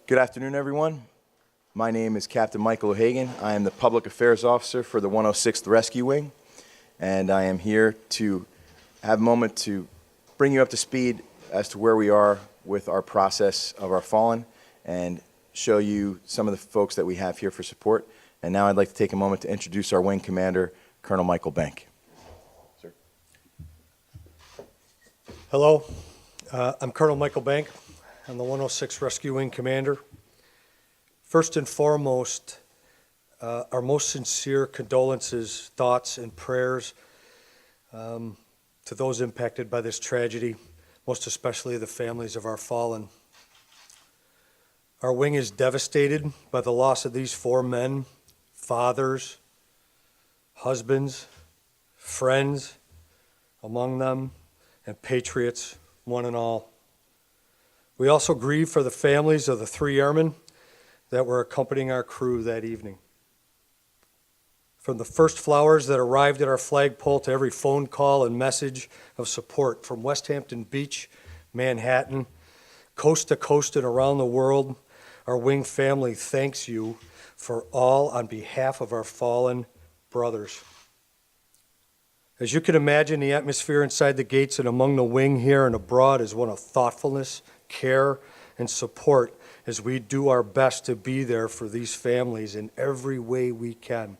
Good afternoon, everyone. My name is Captain Michael O'Hagan. I am the Public Affairs Officer for the 106th Rescue Wing, and I am here to have a moment to bring you up to speed as to where we are with our process of our fallen and show you some of the folks that we have here for support. And now I'd like to take a moment to introduce our wing commander, Colonel Michael Bank. Sir. Hello, I'm Colonel Michael Bank. I'm the 106 Rescue Wing Commander. First and foremost, our most sincere condolences, thoughts, and prayers to those impacted by this tragedy, most especially the families of our fallen. Our wing is devastated by the loss of these 4 men, fathers, husbands, friends among them, and patriots, one and all. We also grieve for the families of the 3 airmen that were accompanying our crew that evening. From the first flowers that arrived at our flagpole to every phone call and message of support from Westhampton Beach, Manhattan, coast to coast and around the world, our wing family thanks you for all on behalf of our fallen brothers. As you can imagine, the atmosphere inside the gates and among the wing here and abroad is one of thoughtfulness, care, and support as we do our best to be there for these families in every way we can.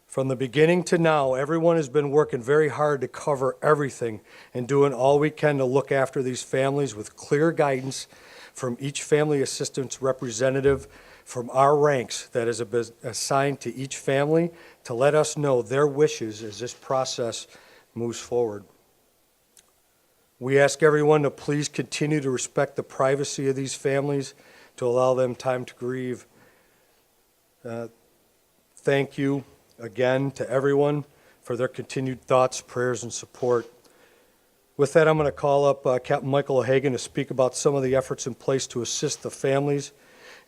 From the beginning to now, everyone has been working very hard to cover everything and doing all we can to look after these families with clear guidance from each family assistance representative from our ranks that is assigned to each family to let us know their wishes as this process moves forward. We ask everyone to please continue to respect the privacy of these families to allow them time to grieve. Thank you again to everyone for their continued thoughts, prayers, and support. With that, I'm going to call up Captain Michael O'Hagan to speak about some of the efforts in place to assist the families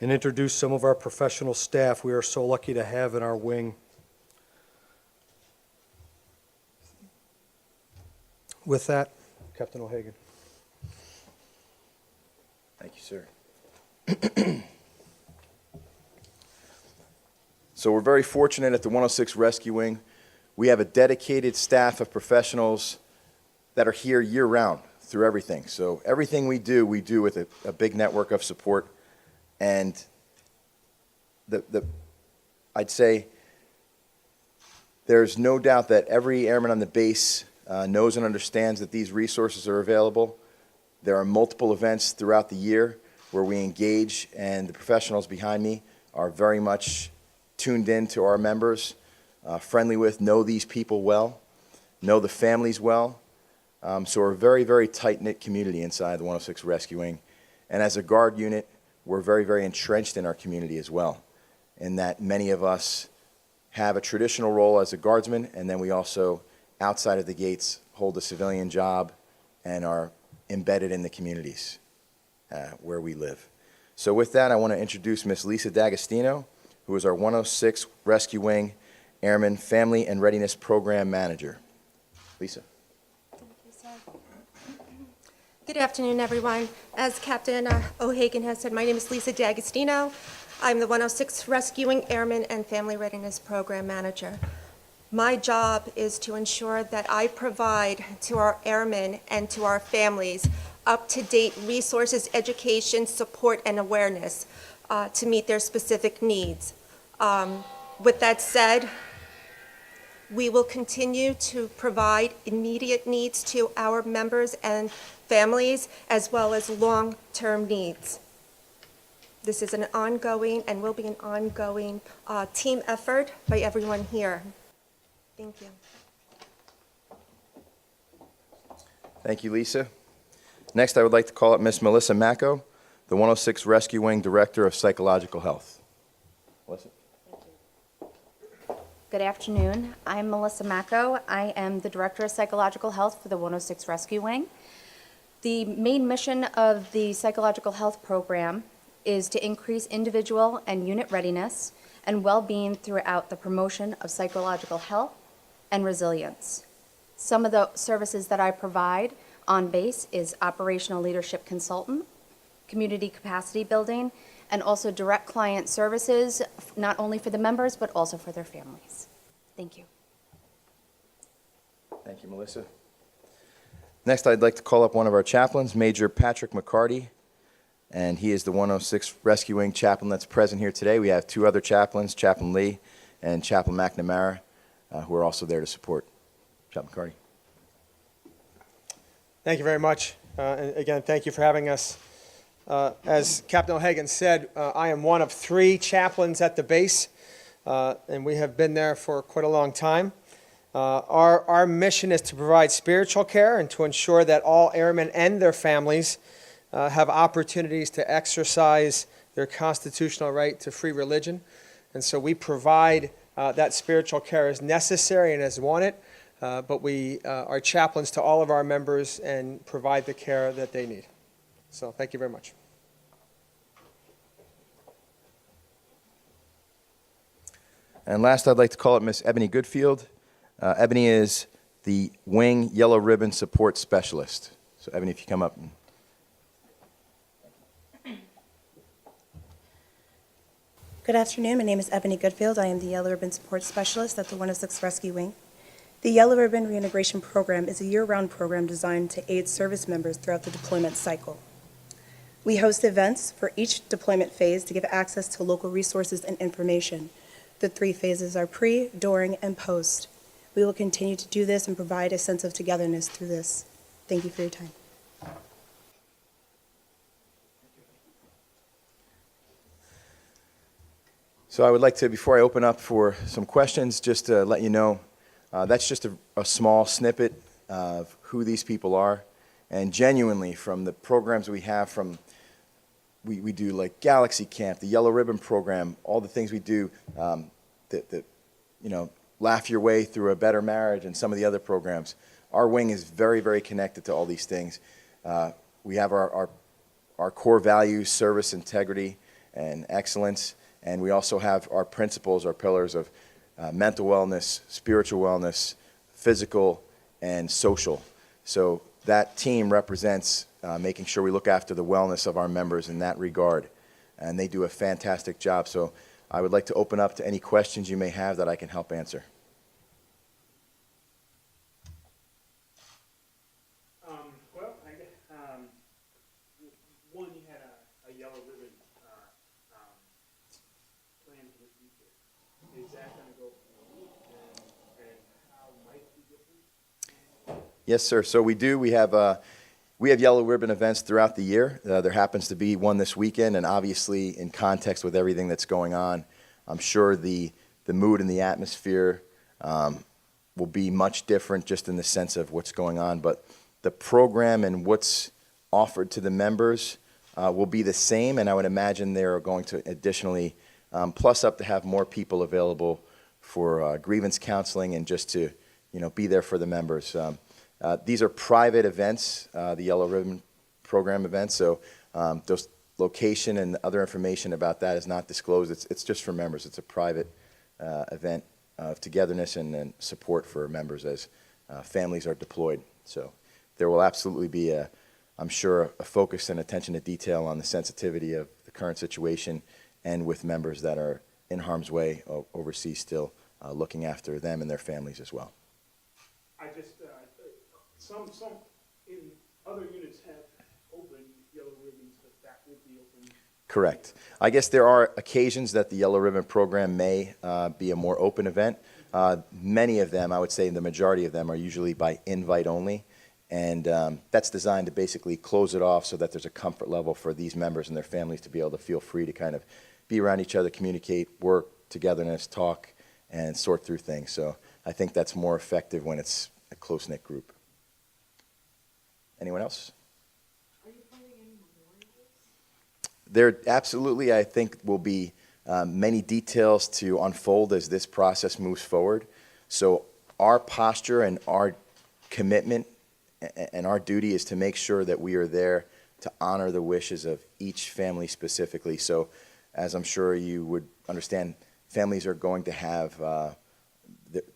and introduce some of our professional staff we are so lucky to have in our wing. With that, Captain O'Hagan. Thank you, sir. So we're very fortunate at the 106 Rescue Wing. We have a dedicated staff of professionals that are here year-round through everything. So everything we do with a big network of support. And I'd say there's no doubt that every airman on the base knows and understands that these resources are available. There are multiple events throughout the year where we engage, and the professionals behind me are very much tuned in to our members, friendly with, know these people well, know the families well. So we're a very, very tight-knit community inside the 106 Rescue Wing. And as a guard unit, we're very, very entrenched in our community as well, in that many of us have a traditional role as a guardsman, and then we also, outside of the gates, hold a civilian job and are embedded in the communities where we live. So with that, I want to introduce Miss Lisa D'Agostino, who is our 106 Rescue Wing Airman Family and Readiness Program Manager. Lisa. Thank you, sir. Good afternoon, everyone. As Captain O'Hagan has said, my name is Lisa D'Agostino. I'm the 106 Rescue Wing Airman and Family Readiness Program Manager. My job is to ensure that I provide to our airmen and to our families up-to-date resources, education, support, and awareness to meet their specific needs. With that said, we will continue to provide immediate needs to our members and families, as well as long-term needs. This is an ongoing and will be an ongoing team effort by everyone here. Thank you. Thank you, Lisa. Next, I would like to call up Miss Melissa Macko, the 106 Rescue Wing Director of Psychological Health. Melissa? Good afternoon. I'm Melissa Macko. I am the Director of Psychological Health for the 106 Rescue Wing. The main mission of the Psychological Health Program is to increase individual and unit readiness and well-being throughout the promotion of psychological health and resilience. Some of the services that I provide on base is operational leadership consultant, community capacity building, and also direct client services, not only for the members, but also for their families. Thank you. Thank you, Melissa. Next, I'd like to call up one of our chaplains, Major Patrick McCartry, and he is the 106 Rescue Wing chaplain that's present here today. We have two other chaplains, Chaplain Lee and Chaplain McNamara, who are also there to support. Chaplain McCartry. Thank you very much. And again, thank you for having us. As Captain O'Hagan said, I am one of three chaplains at the base, and we have been there for quite a long time. Our mission is to provide spiritual care and to ensure that all airmen and their families have opportunities to exercise their constitutional right to free religion. And so we provide that spiritual care as necessary and as wanted, but we are chaplains to all of our members and provide the care that they need. So thank you very much. And last, I'd like to call up Miss Ebony Goodfield. Ebony is the Wing Yellow Ribbon Support Specialist. So Ebony, if you come up. Good afternoon. My name is Ebony Goodfield. I am the Yellow Ribbon Support Specialist at the 106 Rescue Wing. The Yellow Ribbon Reintegration Program is a year-round program designed to aid service members throughout the deployment cycle. We host events for each deployment phase to give access to local resources and information. The 3 phases are pre, during, and post. We will continue to do this and provide a sense of togetherness through this. Thank you for your time. So I would like to, before I open up for some questions, just to let you know, that's just a small snippet of who these people are. And genuinely, from the programs we have, we do like Galaxy Camp, the Yellow Ribbon Program, all the things we do, Laugh Your Way Through a Better Marriage and some of the other programs. Our wing is very, very connected to all these things. We have our core values, service, integrity, and excellence. And we also have our principles, our pillars of mental wellness, spiritual wellness, physical, and social. So that team represents making sure we look after the wellness of our members in that regard. And they do a fantastic job. So I would like to open up to any questions you may have that I can help answer. One, you had a yellow ribbon plan for the future. Is that going to go forward, and how might it be different? Yes, sir. So we do. We have yellow ribbon events throughout the year. There happens to be one this weekend, and obviously in context with everything that's going on, I'm sure the mood and the atmosphere will be much different just in the sense of what's going on. But the program and what's offered to the members will be the same, and I would imagine they're going to additionally plus up to have more people available for grievance counseling and just to be there for the members. These are private events, the Yellow Ribbon Program events, so those location and other information about that is not disclosed. It's just for members. It's a private event of togetherness and support for members as families are deployed. So there will absolutely be, I'm sure, a focus and attention to detail on the sensitivity of the current situation and with members that are in harm's way overseas still, looking after them and their families as well. I just, some in other units have open yellow ribbons, but that would be open. Correct. I guess there are occasions that the Yellow Ribbon Program may be a more open event. Many of them, I would say the majority of them, are usually by invite only. And that's designed to basically close it off so that there's a comfort level for these members and their families to be able to feel free to kind of be around each other, communicate, work, togetherness, talk, and sort through things. So I think that's more effective when it's a close-knit group. Anyone else? Are you planning any memorials? There absolutely, I think, will be many details to unfold as this process moves forward. So our posture and our commitment and our duty is to make sure that we are there to honor the wishes of each family specifically. So as I'm sure you would understand, families are going to have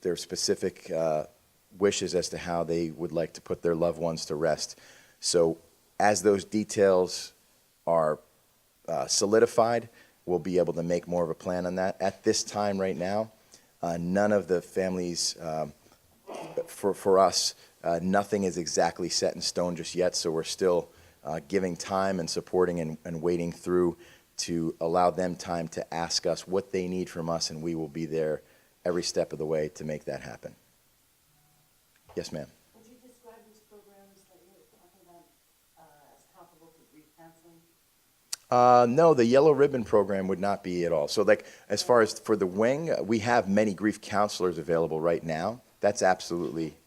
their specific wishes as to how they would like to put their loved ones to rest. So as those details are solidified, we'll be able to make more of a plan on that. At this time right now, none of the families, for us, nothing is exactly set in stone just yet, so we're still giving time and supporting and waiting through to allow them time to ask us what they need from us, and we will be there every step of the way to make that happen. Yes, ma'am. Would you describe these programs that you're talking about as comparable to grief counseling? No, the Yellow Ribbon program would not be at all. So like, as far as for the wing, we have many grief counselors available right now. That's absolutely,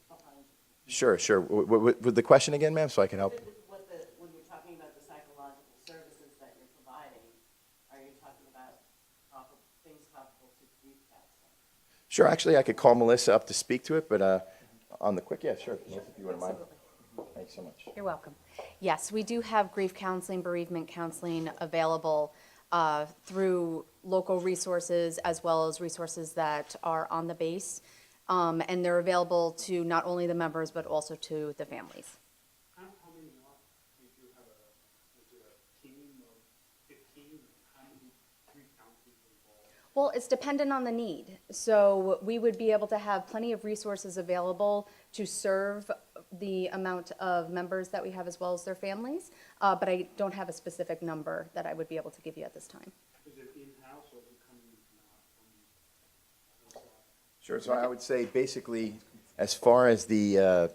sure. With the question again, ma'am, so I can help? When you're talking about the psychological services that you're providing, are you talking about things comparable to grief counseling? Sure, actually, I could call Melissa up to speak to it, but on the quick, yeah, sure. Melissa, if you wouldn't mind. Thanks so much. You're welcome. Yes, we do have grief counseling, bereavement counseling available through local resources as well as resources that are on the base. And they're available to not only the members, but also to the families. How many are, if you have is it a team of 15, how many grief counselors involved? Well, it's dependent on the need. So we would be able to have plenty of resources available to serve the amount of members that we have as well as their families. But I don't have a specific number that I would be able to give you at this time. Is it in-house or is it coming from outside? Sure, so I would say basically, as far as the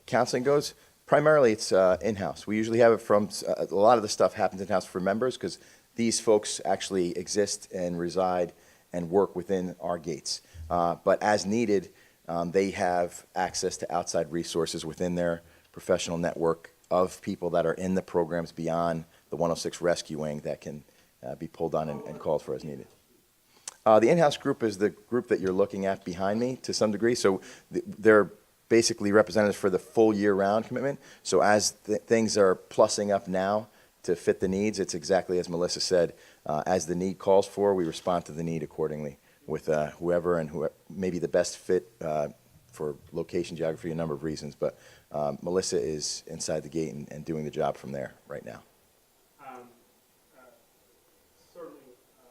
counseling goes, primarily it's in-house. We usually have it from, a lot of the stuff happens in-house for members because these folks actually exist and reside and work within our gates. But as needed, they have access to outside resources within their professional network of people that are in the programs beyond the 106 Rescue Wing that can be pulled on and called for as needed. The in-house group is the group that you're looking at behind me to some degree. So they're basically representatives for the full year-round commitment. So as things are plussing up now to fit the needs, it's exactly as Melissa said. As the need calls for, we respond to the need accordingly with whoever may be the best fit for location, geography, a number of reasons. But Melissa is inside the gate and doing the job from there right now. Certainly a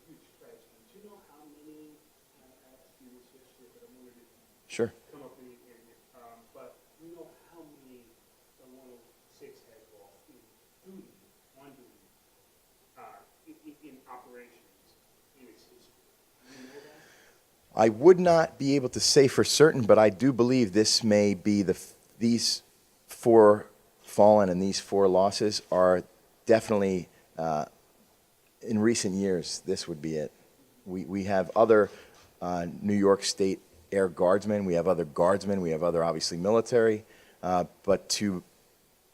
huge tragedy. Do you know how many, I asked you this yesterday, but I wanted to Sure. come up in but we know how many the 106 has lost in duty, on duty, in operations in its history. Do you know that? I would not be able to say for certain, but I do believe this may be these 4 fallen and these 4 losses are definitely, in recent years, this would be it. We have other New York State Air Guardsmen, we have other guardsmen, we have other obviously military, but to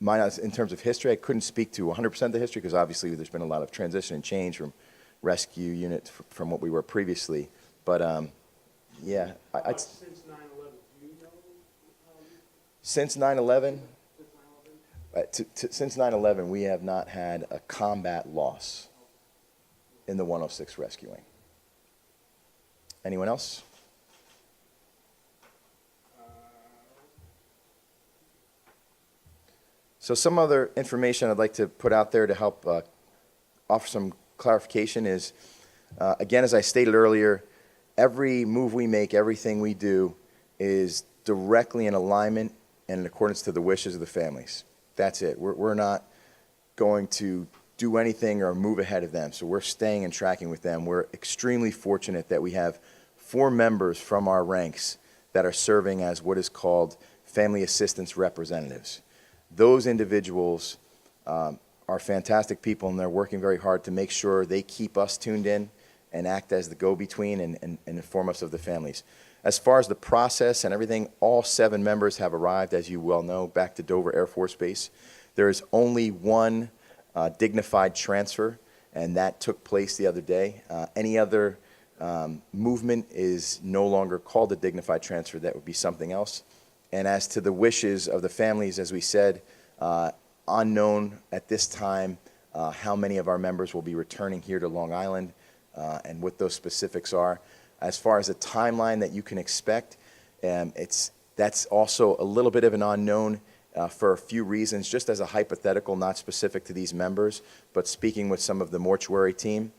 my knowledge, in terms of history, I couldn't speak to 100% of the history because obviously there's been a lot of transition and change from rescue units from what we were previously. But yeah, Since 9/11, do you know? since 9/11, Since 9/11? since 9/11, we have not had a combat loss in the 106 rescuing. Anyone else? So some other information I'd like to put out there to help offer some clarification is, again, as I stated earlier, every move we make, everything we do is directly in alignment and in accordance to the wishes of the families. That's it. We're not going to do anything or move ahead of them. So we're staying and tracking with them. We're extremely fortunate that we have 4 members from our ranks that are serving as what is called family assistance representatives. Those individuals are fantastic people, and they're working very hard to make sure they keep us tuned in and act as the go-between and inform us of the families. As far as the process and everything, all 7 members have arrived, as you well know, back to Dover Air Force Base. There is only one dignified transfer, and that took place the other day. Any other movement is no longer called a dignified transfer. That would be something else. And as to the wishes of the families, as we said, unknown at this time how many of our members will be returning here to Long Island and what those specifics are. As far as a timeline that you can expect, that's also a little bit of an unknown for a few reasons, just as a hypothetical, not specific to these members, but speaking with some of the mortuary team.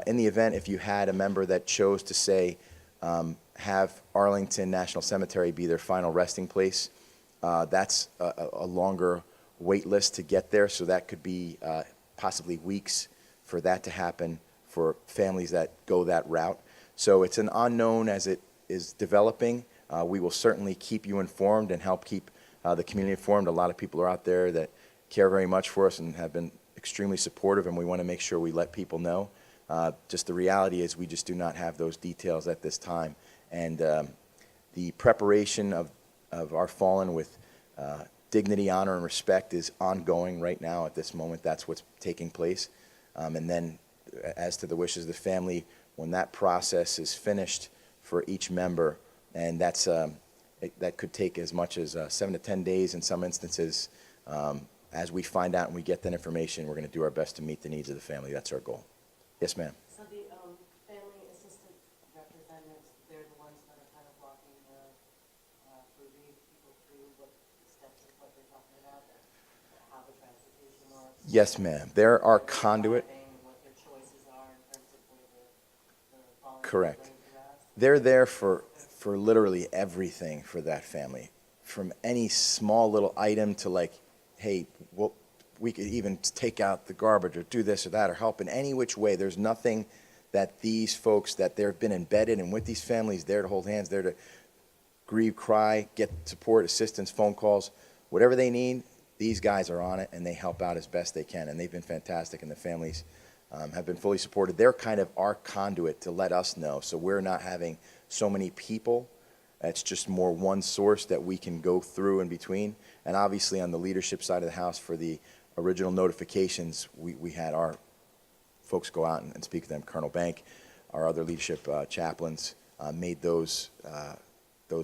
In the event, if you had a member that chose to say, have Arlington National Cemetery be their final resting place, that's a longer wait list to get there, so that could be possibly weeks for that to happen for families that go that route. So it's an unknown as it is developing. We will certainly keep you informed and help keep the community informed. A lot of people are out there that care very much for us and have been extremely supportive, and we want to make sure we let people know. Just the reality is we just do not have those details at this time. And the preparation of our fallen with dignity, honor, and respect is ongoing right now at this moment. That's what's taking place. And then as to the wishes of the family, when that process is finished for each member, and that's that could take as much as 7 to 10 days in some instances. As we find out and we get that information, we're going to do our best to meet the needs of the family. That's our goal. Yes, ma'am. So the family assistant representatives, they're the ones that are kind of walking the, moving people through what the steps of what they're talking about, how the transportation works? Yes, ma'am. They're our conduit. What their choices are in terms of where the volunteers Correct. are going to rest? They're there for literally everything for that family, from any small little item to like, hey, well, we could even take out the garbage or do this or that or help in any which way. There's nothing that these folks that they've been embedded and with these families, there to hold hands, there to grieve, cry, get support, assistance, phone calls, whatever they need. These guys are on it and they help out as best they can, and they've been fantastic, and the families have been fully supported. They're kind of our conduit to let us know, so we're not having so many people. It's just more one source that we can go through in between. And obviously on the leadership side of the house for the original notifications, we had our folks go out and speak to them. Colonel Bank, our other leadership chaplains made those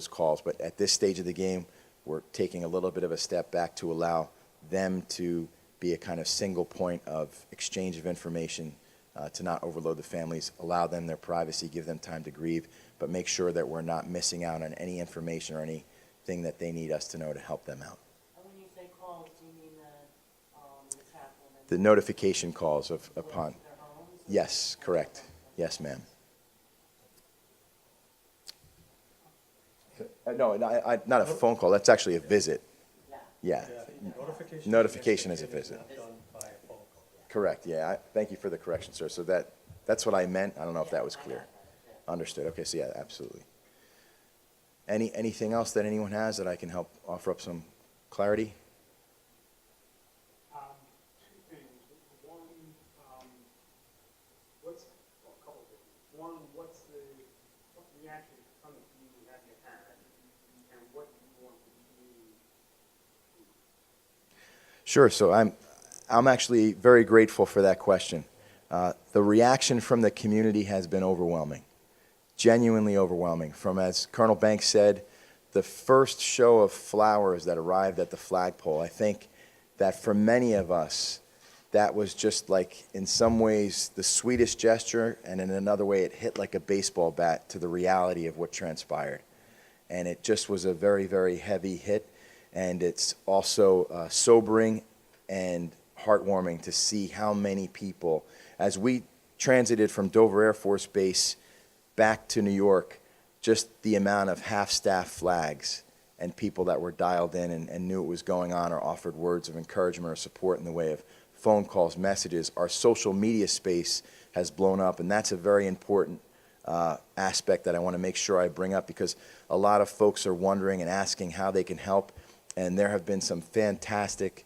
calls. But at this stage of the game, we're taking a little bit of a step back to allow them to be a kind of single point of exchange of information, to not overload the families, allow them their privacy, give them time to grieve, but make sure that we're not missing out on any information or anything that they need us to know to help them out. And when you say calls, do you mean the chaplain? And The notification calls of upon. their homes? Yes, correct. Yes, ma'am. No, not a phone call. That's actually a visit. Yeah. Yeah. Notification. Notification is a visit. Not done by a phone call. Correct, yeah. Thank you for the correction, sir. So that's what I meant. I don't know if that was clear. Understood. Okay, so yeah, absolutely. Anything else that anyone has that I can help offer up some clarity? Two things. One, a couple of things. One, what reaction from the community have you had, and what do you want the community to do? Sure. So I'm actually very grateful for that question. The reaction from the community has been overwhelming, genuinely overwhelming. From, as Colonel Banks said, the first show of flowers that arrived at the flagpole, I think that for many of us, that was just like, in some ways, the sweetest gesture, and in another way, it hit like a baseball bat to the reality of what transpired. And it just was a very, very heavy hit, and it's also sobering and heartwarming to see how many people, as we transited from Dover Air Force Base back to New York, just the amount of half-staff flags and people that were dialed in and knew what was going on or offered words of encouragement or support in the way of phone calls, messages. Our social media space has blown up, and that's a very important aspect that I want to make sure I bring up, because a lot of folks are wondering and asking how they can help, and there have been some fantastic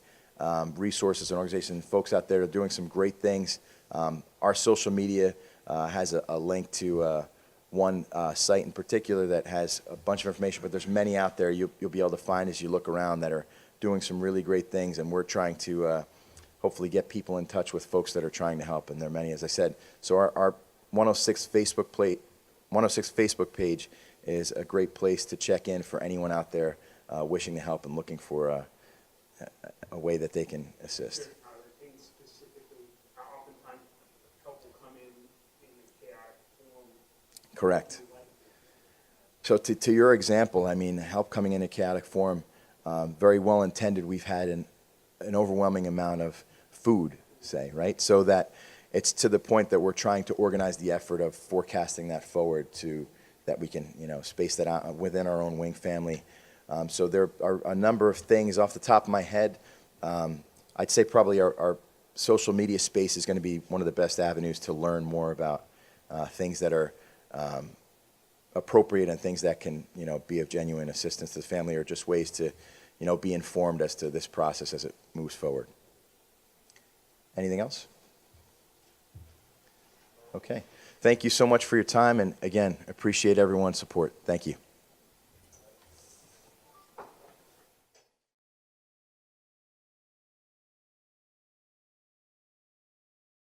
resources and organizations, folks out there are doing some great things. Our social media has a link to one site in particular that has a bunch of information, but there's many out there you'll be able to find as you look around that are doing some really great things, and we're trying to hopefully get people in touch with folks that are trying to help, and there are many, as I said. So our 106 Facebook page is a great place to check in for anyone out there wishing to help and looking for a way that they can assist. Are there things specifically, oftentimes help will come in the chaotic form? Correct. So to your example, I mean, help coming in a chaotic form, very well intended, we've had an overwhelming amount of food, say, right? So that it's to the point that we're trying to organize the effort of forecasting that forward to that we can, space that out within our own wing family. So there are a number of things off the top of my head. I'd say probably our social media space is going to be one of the best avenues to learn more about things that are appropriate and things that can, be of genuine assistance to the family, or just ways to, be informed as to this process as it moves forward. Anything else? Okay. Thank you so much for your time, and again, appreciate everyone's support. Thank you.